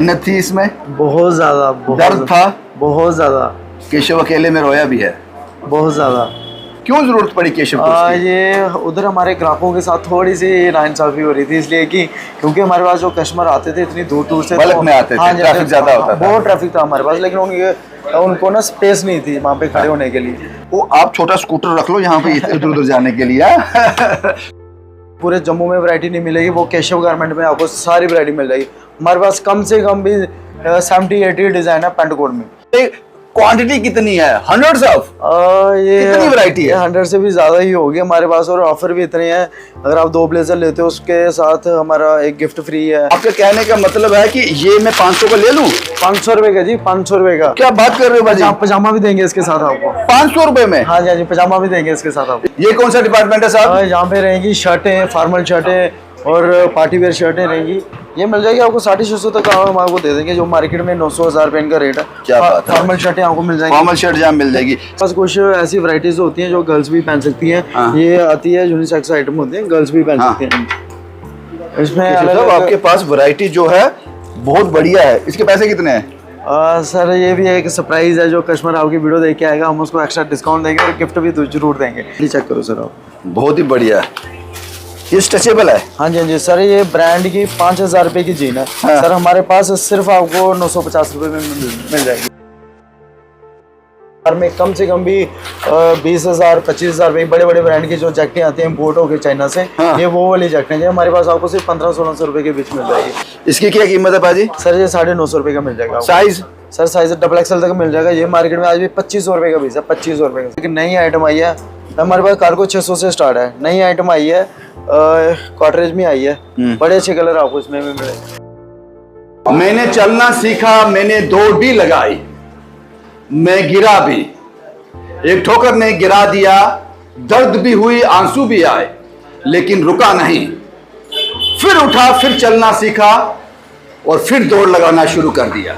मेहनत थी इसमें, बहुत ज्यादा, दर्द था, बहुत ज्यादा। केशव अकेले में रोया भी है। बहुत ज्यादा। क्यों जरूरत पड़ी केशव को उसकी? ये उधर हमारे ग्राहकों के साथ थोड़ी सी नाइंसाफी हो रही थी, इसलिए कि क्योंकि हमारे पास जो कस्टमर आते थे इतनी दूर दूर से, बल्क में आते थे, ट्रैफिक ज्यादा होता था। बहुत ट्रैफिक था हमारे पास, लेकिन उनको ना स्पेस नहीं थी वहाँ पे खड़े होने के लिए। वो आप छोटा स्कूटर रख लो यहाँ पे इधर उधर जाने के लिए। पूरे जम्मू में वैरायटी नहीं मिलेगी, वो केशव गारमेंट में आपको सारी वैरायटी मिल जाएगी। हमारे पास कम से कम भी 70-80 डिजाइन है पैंट कोट में। क्वांटिटी कितनी है? हंड्रेड्स ऑफ, ये कितनी वैरायटी है? 100 से भी ज्यादा ही होगी हमारे पास, और ऑफर भी इतने हैं। अगर आप 2 ब्लेजर लेते हो उसके साथ हमारा एक गिफ्ट फ्री है। आपके कहने का मतलब है कि ये मैं 500 का ले लूं? 500 रुपए का जी, 500 रुपए का। क्या बात कर रहे हो भाई? पजामा भी देंगे इसके साथ आपको 500 रुपए में? हाँ जी, हाँ जी, पजामा भी देंगे इसके साथ आपको। ये कौन सा डिपार्टमेंट है साहब? यहाँ पे रहेंगी शर्टें, फॉर्मल शर्टें और पार्टी वेयर शर्टें रहेंगी। ये मिल जाएगी आपको 650 तक हम आपको दे देंगे, जो मार्केट में 900-1000 रुपए इनका रेट है। क्या बात है? फॉर्मल शर्टें आपको मिल जाएगी, फॉर्मल शर्ट जहाँ मिल जाएगी। बस कुछ ऐसी वैरायटीज होती हैं जो गर्ल्स भी पहन सकती हैं। हाँ। ये आती है यूनिसेक्स आइटम होते हैं, गर्ल्स भी पहन सकती हैं। इसमें अलग आपके पास वैरायटी जो है बहुत बढ़िया है। इसके पैसे कितने हैं? सर ये भी एक सरप्राइज है, जो कस्टमर आपकी वीडियो देख के आएगा हम उसको एक्स्ट्रा डिस्काउंट देंगे और गिफ्ट भी जरूर देंगे। ये चेक करो सर आप, बहुत ही बढ़िया है। ये स्ट्रेचेबल है? हाँ जी, हाँ जी सर, ये ब्रांड की 5000 रुपए की जीन है। हाँ। सर हमारे पास सिर्फ आपको 950 रुपए में मिल जाएगी। में कम से कम भी 20,000 25,000 रुपए बड़े बड़े ब्रांड की जो जैकेटें आती हैं इम्पोर्ट होकर चाइना से। हाँ। ये वो वाली जैकेटें हैं, हमारे पास आपको सिर्फ 1500-1600 रुपए के बीच मिल जाएगी। इसकी क्या कीमत है भाजी? सर ये 950 रुपए का मिल जाएगा। साइज? सर साइज XXL तक मिल जाएगा। ये मार्केट में आज भी 2500 रुपए का पीस है, 2500 रुपए का। लेकिन नई आइटम आई है हमारे पास, कार्गो 600 से स्टार्ट है। नई आइटम आई है, कॉटरेज में आई है, बड़े अच्छे कलर आपको इसमें भी मिलेगा। मैंने चलना सीखा, मैंने दौड़ भी लगाई, मैं गिरा भी, एक ठोकर ने गिरा दिया, दर्द भी हुई, आंसू भी आए, लेकिन रुका नहीं। फिर उठा, फिर चलना सीखा और फिर दौड़ लगाना शुरू कर दिया।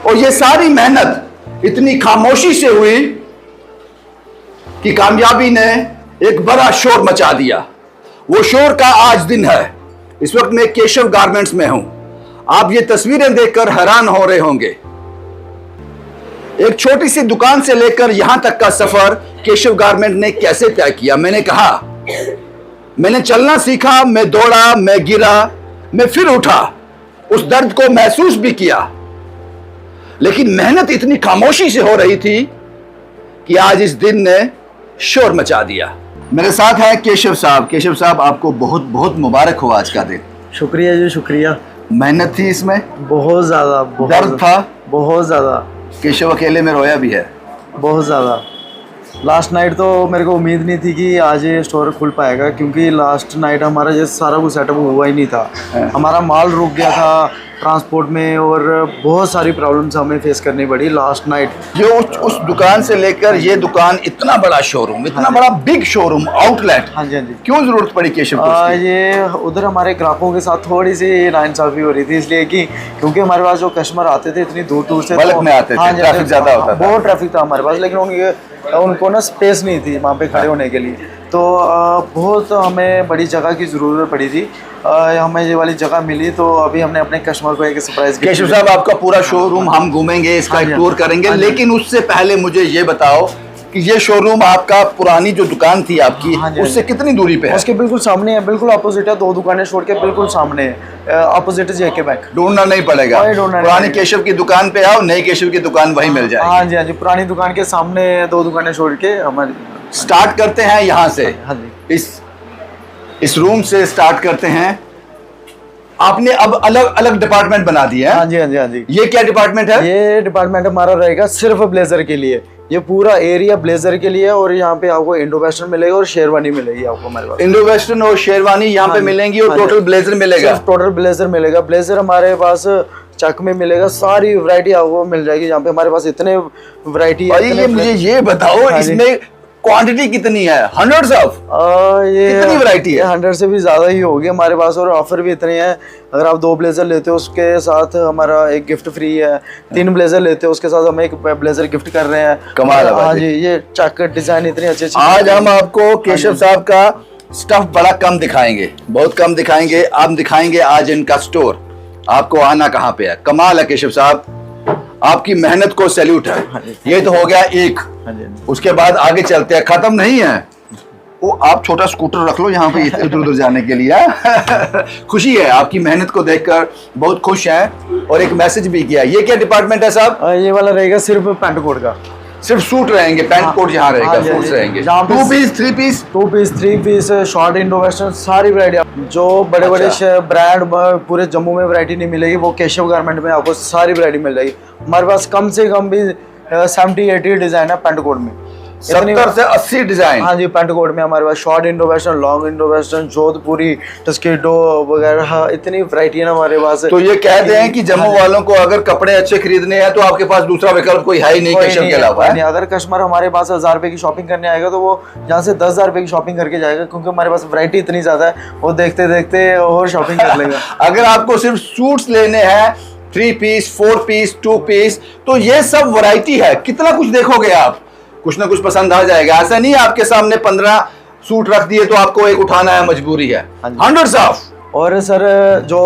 और ये सारी मेहनत इतनी खामोशी से हुई कि कामयाबी ने एक बड़ा शोर मचा दिया। वो शोर का आज दिन है। इस वक्त मैं केशव गारमेंट्स में हूं। आप ये तस्वीरें देखकर हैरान हो रहे होंगे। एक छोटी सी दुकान से लेकर यहां तक का सफर केशव गारमेंट ने कैसे तय किया। मैंने कहा, मैंने चलना सीखा, मैं दौड़ा, मैं गिरा, मैं फिर उठा, उस दर्द को महसूस भी किया, लेकिन मेहनत इतनी खामोशी से हो रही थी कि आज इस दिन ने शोर मचा दिया। मेरे साथ है केशव साहब। केशव साहब, आपको बहुत बहुत मुबारक हो आज का दिन। शुक्रिया जी, शुक्रिया। मेहनत थी इसमें, बहुत ज्यादा, दर्द था, बहुत ज्यादा। केशव अकेले में रोया भी है। बहुत ज़्यादा। लास्ट नाइट तो मेरे को उम्मीद नहीं थी कि आज ये स्टोर खुल पाएगा, क्योंकि लास्ट नाइट हमारा जैसे सारा कुछ सेटअप हुआ ही नहीं था। हमारा माल रुक गया था ट्रांसपोर्ट में और बहुत सारी प्रॉब्लम्स हमें फेस करनी पड़ी लास्ट नाइट। जो उस दुकान से लेकर ये दुकान, इतना बड़ा शोरूम, इतना बड़ा बिग शोरूम, आउटलेट। हाँ जी, हाँ जी। क्यों जरूरत पड़ी केशव को? ये उधर हमारे ग्राहकों के साथ थोड़ी सी नाइंसाफी हो रही थी, इसलिए कि क्योंकि हमारे पास जो कस्टमर आते थे इतनी दूर दूर से, बल्क में आते थे, ट्रैफिक ज्यादा होता था। बहुत ट्रैफिक था हमारे पास, लेकिन उनको ना स्पेस नहीं थी वहाँ पे खड़े होने के लिए। तो बहुत हमें बड़ी जगह की ज़रूरत पड़ी थी। हमें ये वाली जगह मिली, तो अभी हमने अपने कस्टमर को एक सरप्राइज। केशव साहब, आपका पूरा शोरूम हम घूमेंगे, इसका एक टूर करेंगे, लेकिन उससे पहले मुझे ये बताओ कि ये शोरूम आपका, पुरानी जो दुकान थी आपकी, उससे कितनी दूरी पे है? उसके बिल्कुल सामने है, बिल्कुल अपोजिट है। 2 दुकानें छोड़ के बिल्कुल सामने है, अपोजिट JK बैंक। ढूंढना नहीं पड़ेगा, पुरानी केशव की दुकान पे आओ, नई केशव की दुकान वहीं मिल जाएगी। हाँ जी, हाँ जी, पुरानी दुकान के सामने 2 दुकानें छोड़ के हमारी। स्टार्ट करते हैं यहाँ से। हाँ जी, इस रूम से स्टार्ट करते हैं। आपने अब अलग अलग डिपार्टमेंट बना दिए हैं। हाँ जी, हाँ जी, हाँ जी। ये क्या डिपार्टमेंट है? ये डिपार्टमेंट हमारा रहेगा सिर्फ ब्लेजर के लिए। ये पूरा एरिया ब्लेजर के लिए, और यहाँ पे आपको इंडो वेस्टर्न मिलेगा और शेरवानी मिलेगी आपको हमारे पास। इंडो वेस्टर्न और शेरवानी यहाँ पे मिलेंगी, और टोटल ब्लेजर मिलेगा। टोटल ब्लेजर मिलेगा। ब्लेजर हमारे पास चक में मिलेगा, सारी वैरायटी आपको मिल जाएगी। यहाँ पे हमारे पास इतने वैरायटी है। ये मुझे ये बताओ, इसमें क्वांटिटी कितनी है? हंड्रेड्स ऑफ, कितनी वैरायटी है? 100 से भी ज्यादा ही होगी हमारे पास, और ऑफर भी इतने हैं। अगर आप 2 ब्लेजर लेते हो उसके साथ हमारा एक गिफ्ट फ्री है। 3 ब्लेजर लेते हो उसके साथ हम एक ब्लेजर गिफ्ट कर रहे हैं। कमाल है। हाँ जी, ये चक डिजाइन इतने अच्छे। आज हम आपको केशव साहब का स्टफ बड़ा कम दिखाएंगे, बहुत कम दिखाएंगे। आप दिखाएंगे आज इनका स्टोर। आपको आना कहाँ पे है, कमाल है केशव साहब, आपकी मेहनत को सैल्यूट है। ये तो हो गया एक। उसके बाद आगे चलते हैं, खत्म नहीं है वो, आप छोटा स्कूटर रख लो यहाँ पे इधर उधर जाने के लिए। खुशी है आपकी मेहनत को देखकर, बहुत खुश हैं। और एक मैसेज भी किया। ये क्या डिपार्टमेंट है साहब? ये वाला रहेगा सिर्फ पैंट कोट का, सिर्फ सूट रहेंगे, पैंट कोट यहाँ रहेगा, सूट्स रहेंगे। 2 piece 3 piece, 2 piece 3 piece, short Indo western, सारी वैरायटी। जो बड़े बड़े ब्रांड पूरे जम्मू में वैरायटी नहीं मिलेगी, वो केशव गारमेंट में आपको सारी वैरायटी मिल जाएगी। हमारे पास कम से कम भी 70-80 डिजाइन है पैंट कोट में, 70 से 80 डिजाइन। हाँ जी, पैंट कोट में हमारे पास short Indo western, long Indo western, Jodhpuri, tuxedo वगैरह, इतनी वैरायटी है ना हमारे पास। तो ये कहते हैं कि जम्मू वालों को अगर कपड़े अच्छे खरीदने हैं तो आपके पास दूसरा विकल्प कोई है ही नहीं केशव के अलावा। अगर कस्टमर हमारे पास 1000 रुपए की शॉपिंग करने आएगा तो वो यहाँ से 10,000 रुपए की शॉपिंग करके जाएगा, क्योंकि हमारे पास वैरायटी इतनी ज्यादा है, वो देखते देखते और शॉपिंग कर लेगा। अगर आपको सिर्फ सूट्स लेने हैं, 3 पीस 4 पीस 2 पीस, तो ये सब वैरायटी है, कितना कुछ देखोगे आप, कुछ ना कुछ पसंद आ जाएगा। ऐसा नहीं आपके सामने 15 सूट रख दिए तो आपको एक उठाना है, मजबूरी है। 100 ऑफ। और सर जो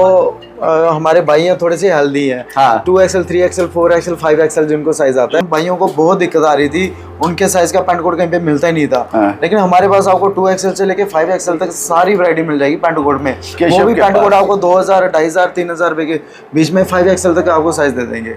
हमारे भाई हैं थोड़े से हेल्दी हैं, हाँ। 2XL 3XL 4XL 5XL जिनको साइज आता है, भाइयों को बहुत दिक्कत आ रही थी, उनके साइज का पैंट कोट कहीं पे मिलता ही नहीं था। हाँ। लेकिन हमारे पास आपको 2XL से लेके 5XL तक सारी वैरायटी मिल जाएगी पैंट कोट में। वो भी पैंट कोट आपको 2000, 2500, 3000 रुपए के बीच में 5XL तक आपको साइज दे देंगे।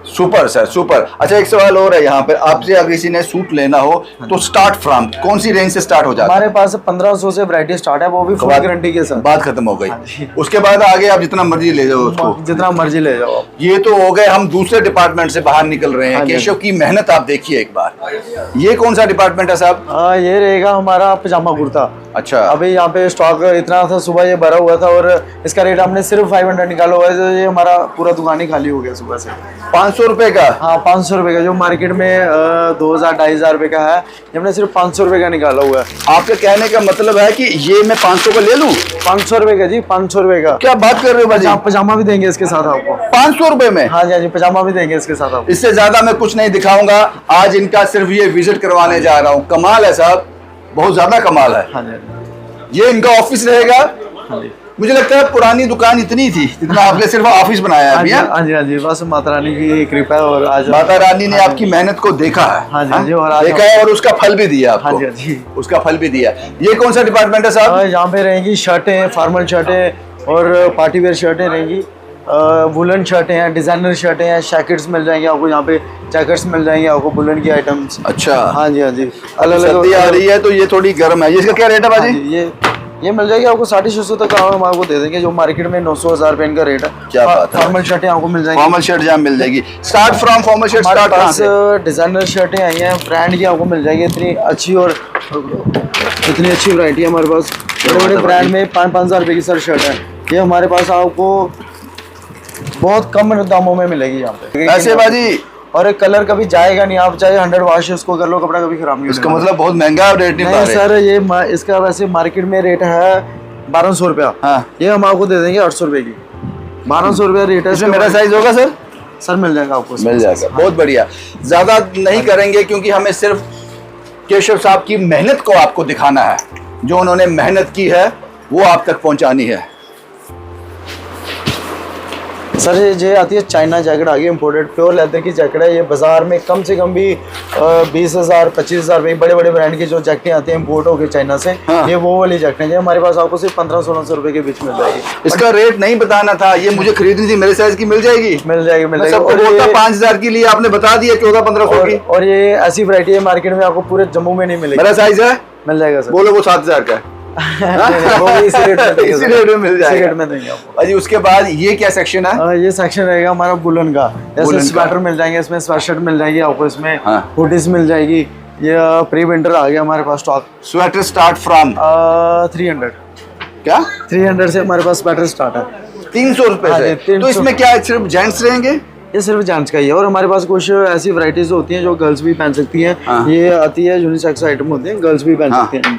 Super sir, super. अच्छा, एक सवाल और है यहाँ पर आपसे, अगर किसी ने सूट लेना हो तो स्टार्ट फ्रॉम कौन सी रेंज से स्टार्ट हो जाता है? हमारे पास 1500 से वैरायटी स्टार्ट है, वो भी फुल गारंटी के साथ। बात खत्म हो गई। हाँ उसके बाद आगे आप जितना मर्जी ले जाओ उसको, जितना मर्जी ले जाओ। ये तो हो गए, हम दूसरे डिपार्टमेंट से बाहर निकल रहे हैं। केशव की मेहनत आप देखिए एक बार। ये कौन सा डिपार्टमेंट है साहब? ये रहेगा हमारा पजामा कुर्ता। अच्छा, अभी यहाँ पे स्टॉक इतना था, सुबह ये भरा हुआ था और इसका रेट हमने सिर्फ 500 निकाला हुआ है, तो ये हमारा पूरा दुकान ही खाली हो गया सुबह से। 500 रुपए का? हाँ, 500 रुपए का, जो मार्केट में 2000, 2500 रुपए का है, ये हमने सिर्फ 500 रुपए का निकाला हुआ है। आपके कहने का मतलब है कि ये मैं 500 का ले लूं? 500 रुपए का जी, 500 रुपए का। क्या बात कर रहे हो भाजी? पजामा भी देंगे इसके साथ आपको 500 रुपए में? हाँ जी, हाँ जी, पजामा भी देंगे इसके साथ आपको। इससे ज्यादा मैं कुछ नहीं दिखाऊंगा आज, इनका सिर्फ ये विजिट करवाने जा रहा हूँ। कमाल है साहब, बहुत ज्यादा कमाल है। हाँ जी, ये इनका ऑफिस रहेगा। हाँ जी। मुझे लगता है पुरानी दुकान इतनी थी जितना आपने सिर्फ ऑफिस बनाया है अभी। हाँ जी, हाँ जी, बस माता रानी की कृपा है। और आज माता रानी ने आपकी मेहनत को देखा है। हाँ जी, हाँ जी, और आज देखा है और उसका फल भी दिया आपको। हाँ जी, हाँ जी, उसका फल भी दिया। ये कौन सा डिपार्टमेंट है साहब? यहाँ पे रहेंगी शर्टें, फॉर्मल शर्टें और पार्टी वेयर शर्टें रहेंगी, वुलन शर्टें हैं, डिजाइनर शर्टें हैं, जैकेट्स मिल जाएंगे आपको, यहाँ पे जैकेट्स मिल जाएंगे आपको, वुलन की आइटम्स। अच्छा, हाँ जी, हाँ जी, अलग अलग आ रही है तो ये थोड़ी गर्म है। इसका क्या रेट है बाजी? ये मिल जाएगी आपको 650 तक हम आपको दे देंगे, जो मार्केट में 900-1000 रुपए इनका रेट है। क्या बात है। फॉर्मल शर्टें आपको मिल जाएंगी, फॉर्मल शर्ट जहाँ मिल जाएगी। Start from formal shirt start कहाँ से? डिजाइनर शर्टें आई हैं, ब्रांड की आपको मिल जाएगी, इतनी अच्छी और इतनी अच्छी वैरायटी है हमारे पास। बड़े बड़े ब्रांड में 5,000 रुपए की सर शर्ट है, ये हमारे पास आपको बहुत कम दामों में मिलेगी यहाँ पे। ऐसे बाजी, और एक कलर कभी जाएगा नहीं, आप चाहे 100 वॉश इसको कर लो, कपड़ा कभी खराब नहीं इसका मतलब बहुत महंगा रेट नहीं? नहीं सर, ये इसका वैसे मार्केट में रेट है 1200 रुपया। हाँ, ये हम आपको दे देंगे 800 रुपए की। 1200 रुपया रेट है। इसमें मेरा साइज होगा सर? सर मिल जाएगा आपको, मिल जाएगा। बहुत बढ़िया। ज्यादा नहीं करेंगे क्योंकि हमें सिर्फ केशव साहब की मेहनत को आपको दिखाना है, जो उन्होंने मेहनत की है वो आप तक पहुंचानी है। सर ये आती है चाइना जैकेट, आगे इम्पोर्टेड प्योर लेदर की जैकेट है। ये बाजार में कम से कम भी 20,000, 25,000 रुपये बड़े बड़े ब्रांड की जो जैकेटें आती हैं इम्पोर्ट होकर चाइना से। हाँ। ये वो वाली जैकेटें हैं, हमारे पास आपको सिर्फ 1500-1600 रुपये के बीच मिल जाएगी। इसका रेट नहीं बताना था, ये मुझे खरीदनी थी, मेरे साइज की मिल जाएगी? मिल जाएगी, मिल जाएगी। और 5,000 की लिए आपने बता दिया 1400-1500 की। और ये ऐसी वैरायटी है मार्केट में आपको पूरे जम्मू में नहीं मिलेगी। मेरा साइज है? मिल जाएगा सर। बोलो वो 7,000 का है। वो इसी रेट में देंगे, इसी रेट में मिल जाएगा। इसी रेट में देंगे आपको। अजी उसके बाद ये क्या सेक्शन है? ये सेक्शन रहेगा हमारा वुलन का। जैसे स्वेटर मिल जाएंगे, इसमें स्वेटशर्ट मिल जाएगी आपको, इसमें हुडीज मिल जाएगी। ये प्री विंटर आ गया हमारे पास स्टॉक। Sweater start from 300। क्या? 300 से हमारे पास स्वेटर स्टार्ट है। 300 रुपए से? तो इसमें क्या सिर्फ जेंट्स रहेंगे? ये सिर्फ जेंट्स का ही है, और हमारे पास कुछ ऐसी वैरायटीज होती हैं जो गर्ल्स भी पहन सकती हैं। ये आती है यूनिसेक्स आइटम होती है, गर्ल्स भी पहन सकती हैं।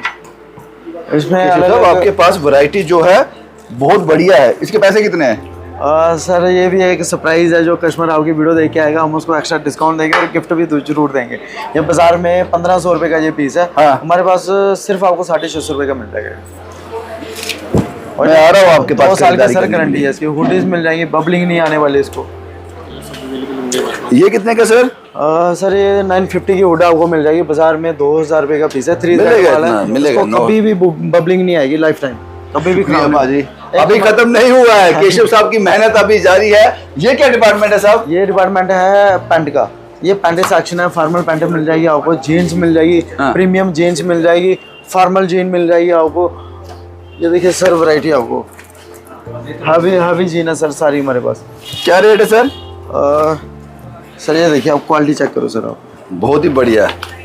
इसमें आपके पास वैरायटी जो है बहुत बढ़िया है। इसके पैसे कितने हैं? सर ये भी एक सरप्राइज है, जो कस्टमर आपकी वीडियो देख के आएगा हम उसको एक्स्ट्रा डिस्काउंट देंगे और गिफ्ट भी जरूर देंगे। ये बाजार में 1500 रुपए का ये पीस है। हमारे पास सिर्फ आपको 650 रुपए का मिल जाएगा। और मैं आ रहा हूँ आपके पास 2 साल की खरीदारी सर करने के गारंटी है इसकी। हुडीज मिल जाएंगी, बबलिंग नहीं आने वाली इसको। ये कितने का सर? सर ये 950 की हुड आपको मिल जाएगी, बाजार में 2000 रुपये का पीस है। 3 मिलेगा वाला इतना, है, मिलेगा, इसको नो। कभी भी बबलिंग नहीं आएगी लाइफ टाइम, कभी भी खराब बाजी नहीं। अभी खत्म नहीं हुआ है, केशव साहब की मेहनत अभी जारी है। ये क्या डिपार्टमेंट है साहब? ये डिपार्टमेंट है पैंट का। ये पैंट सेक्शन है, फॉर्मल पैंट मिल जाएगी आपको, जीन्स मिल जाएगी, हाँ। प्रीमियम जीन्स मिल जाएगी, फॉर्मल जीन मिल जाएगी आपको। ये देखिए सर वैरायटी आपको, हैवी जीन है सर सारी हमारे पास। क्या रेट है सर? सर ये देखिए आप क्वालिटी चेक करो सर आप। बहुत ही बढ़िया है।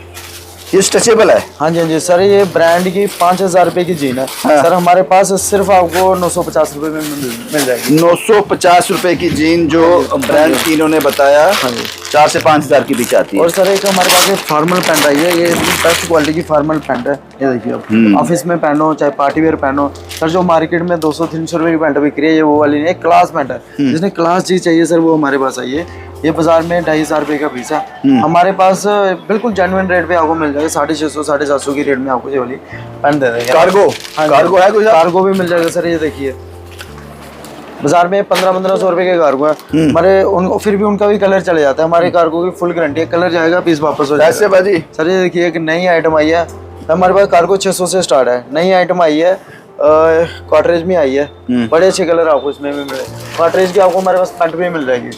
ये स्ट्रेचेबल है? हाँ जी हाँ जी सर, ये ब्रांड की 5000 रुपये की जीन है। हाँ। सर हमारे पास सिर्फ आपको 950 रुपये में मिल जाएगी। 950 रुपए की जीन जो ब्रांड की इन्होंने बताया, हाँ जी। 4 से 5 हजार की बिक आती है। और सर एक हमारे पास एक फॉर्मल पैंट आई है, ये बेस्ट क्वालिटी की फॉर्मल पैंट है। ये देखिए आप ऑफिस में पहनो चाहे पार्टी वेयर पहनो। सर जो मार्केट में 200-300 रुपये की पैंट बिक रही है, ये वो वाली नहीं है, क्लास पैंट है। जिसने क्लास चीज चाहिए सर वो हमारे पास आई है। ये बाजार में 2500 रुपये का पीस है। हमारे पास बिल्कुल जेन्युइन रेट पे आपको मिल जाएगा, 650-750 की रेट में आपको ये वाली पैंट दे देंगे। कार्गो? हाँ, कार्गो है कुछ? कार्गो भी मिल जाएगा सर। ये देखिए बाजार में 1500 रुपये के कार्गो है हमारे, उनको फिर भी उनका भी कलर चले जाता है। हमारे कार्गो की फुल गारंटी है, कलर जाएगा पीस वापस हो कैसे जाएगा। बाजी? सर ये देखिए एक नई आइटम आई है हमारे पास, कार्गो 600 से स्टार्ट है। नई आइटम आई है, कॉटरेज में आई है, बड़े अच्छे कलर आपको इसमें भी मिले। कॉटरेज की आपको हमारे पास पैंट भी मिल जाएगी,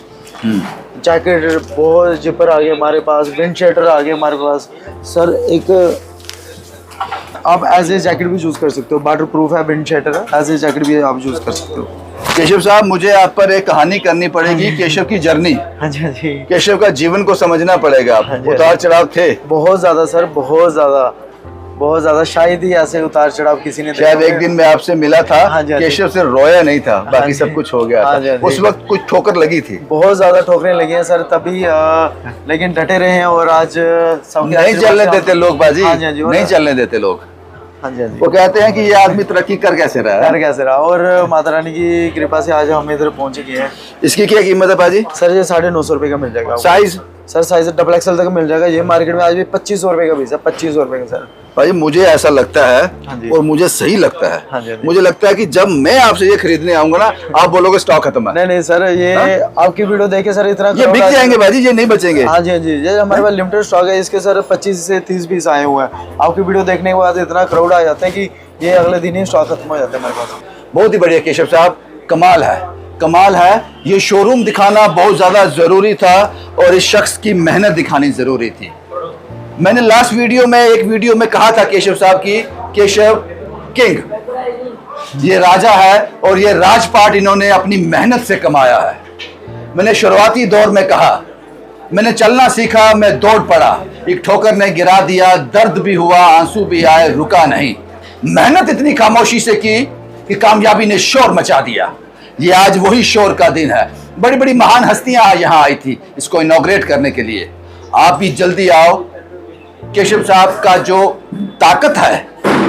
जैकेट बहुत जिपर आ गए हमारे पास, विंड शर्टर आ गए हमारे पास। सर एक आप एज ए जैकेट भी चूज कर सकते हो, वाटर प्रूफ है, विंड शर्टर है, एज ए जैकेट भी आप चूज कर सकते हो। केशव साहब मुझे आप पर एक कहानी करनी पड़ेगी, केशव की जर्नी, हाँ जी हाँ जी, केशव का जीवन को समझना पड़ेगा। हाँ जी। उतार चढ़ाव थे बहुत ज्यादा सर, बहुत ज्यादा। शायद ही ऐसे उतार चढ़ाव किसी ने शायद देखा एक दिन मैं आपसे मिला था, हाँ जी, हाँ जी। केशव से रोया नहीं था, बाकी जी। सब कुछ हो गया हाँ जी, हाँ था। उस जी। वक्त कुछ ठोकर लगी थी, बहुत ज्यादा ठोकरें लगी हैं सर तभी, लेकिन डटे रहे हैं और आज सबके नहीं आशीर्वाद चलने से देते लोग बाजी, हाँ जी, हाँ जी, और- नहीं चलने देते लोग। हाँ जी हाँ जी, वो कहते हैं कि ये आदमी तरक्की कर कैसे रहा है। कर कैसे रहा, और माता रानी की कृपा से आज हम इधर पहुंच गए हैं। इसकी क्या कीमत है बाजी? सर ये 950 रुपये का मिल जाएगा आपको। Size? Sir size double XL तक मिल जाएगा। ये मार्केट में आज भी 2500 रुपये का पीस है, 2500 रुपये का सर। भाई मुझे ऐसा लगता है, हाँ जी। और मुझे सही लगता है, हाँ जी, हाँ जी। मुझे लगता है कि जब मैं आपसे ये खरीदने आऊंगा ना, आप बोलोगे स्टॉक खत्म है। नहीं नहीं सर, ये आपकी वीडियो देखे सर इतना ये बिक जाएंगे बाजी, ये नहीं बचेंगे। हाँ जी हाँ जी, ये हमारे पास लिमिटेड स्टॉक है, इसके सर 25 से 30 पीस आए हुए हैं। आपकी वीडियो देखने के बाद इतना क्राउड आ जाता है कि ये अगले दिन ही स्टॉक खत्म हो जाता है हमारे पास। बहुत ही बढ़िया केशव साहब, कमाल है, कमाल है। ये शोरूम दिखाना बहुत ज्यादा जरूरी था और इस शख्स की मेहनत दिखानी जरूरी थी। मैंने लास्ट वीडियो में एक वीडियो में कहा था केशव साहब की, केशव किंग, ये राजा है और ये राजपाट इन्होंने अपनी मेहनत से कमाया है। मैंने शुरुआती दौर में कहा, मैंने चलना सीखा, मैं दौड़ पड़ा, एक ठोकर ने गिरा दिया, दर्द भी हुआ, आंसू भी आए, रुका नहीं। मेहनत इतनी खामोशी से की कि कामयाबी ने शोर मचा दिया। ये आज वही शोर का दिन है। बड़ी बड़ी महान हस्तियां यहाँ आई थी इसको इनॉग्रेट करने के लिए। आप भी जल्दी आओ। केशव साहब का जो ताकत है,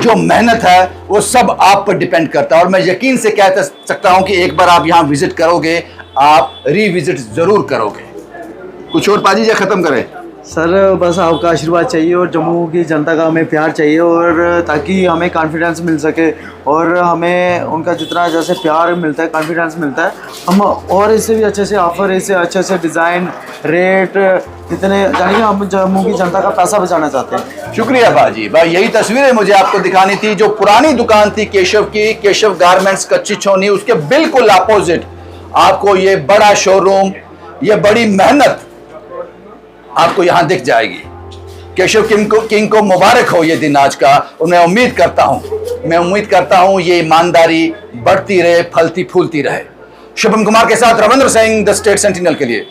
जो मेहनत है, वो सब आप पर डिपेंड करता है। और मैं यकीन से कह सकता हूं कि एक बार आप यहाँ विजिट करोगे, आप रीविजिट जरूर करोगे। कुछ और पाजी या खत्म करें? सर बस आपका आशीर्वाद चाहिए और जम्मू की जनता का हमें प्यार चाहिए, और ताकि हमें कॉन्फिडेंस मिल सके और हमें उनका जितना जैसे प्यार मिलता है, कॉन्फिडेंस मिलता है, हम और इससे भी अच्छे से ऑफर, इससे अच्छे से डिज़ाइन, रेट, इतने जानिए हम जम्मू की जनता का पैसा बचाना चाहते हैं। शुक्रिया बाजी भाई, यही तस्वीरें मुझे आपको दिखानी थी। जो पुरानी दुकान थी केशव की, केशव गारमेंट्स कच्ची छोनी, उसके बिल्कुल अपोजिट आपको ये बड़ा शोरूम, ये बड़ी मेहनत आपको यहां दिख जाएगी। केशव किंग को मुबारक हो ये दिन आज का, और मैं उम्मीद करता हूं ये ईमानदारी बढ़ती रहे, फलती फूलती रहे। शुभम कुमार के साथ Ravindra Singh, the state sentinel के लिए।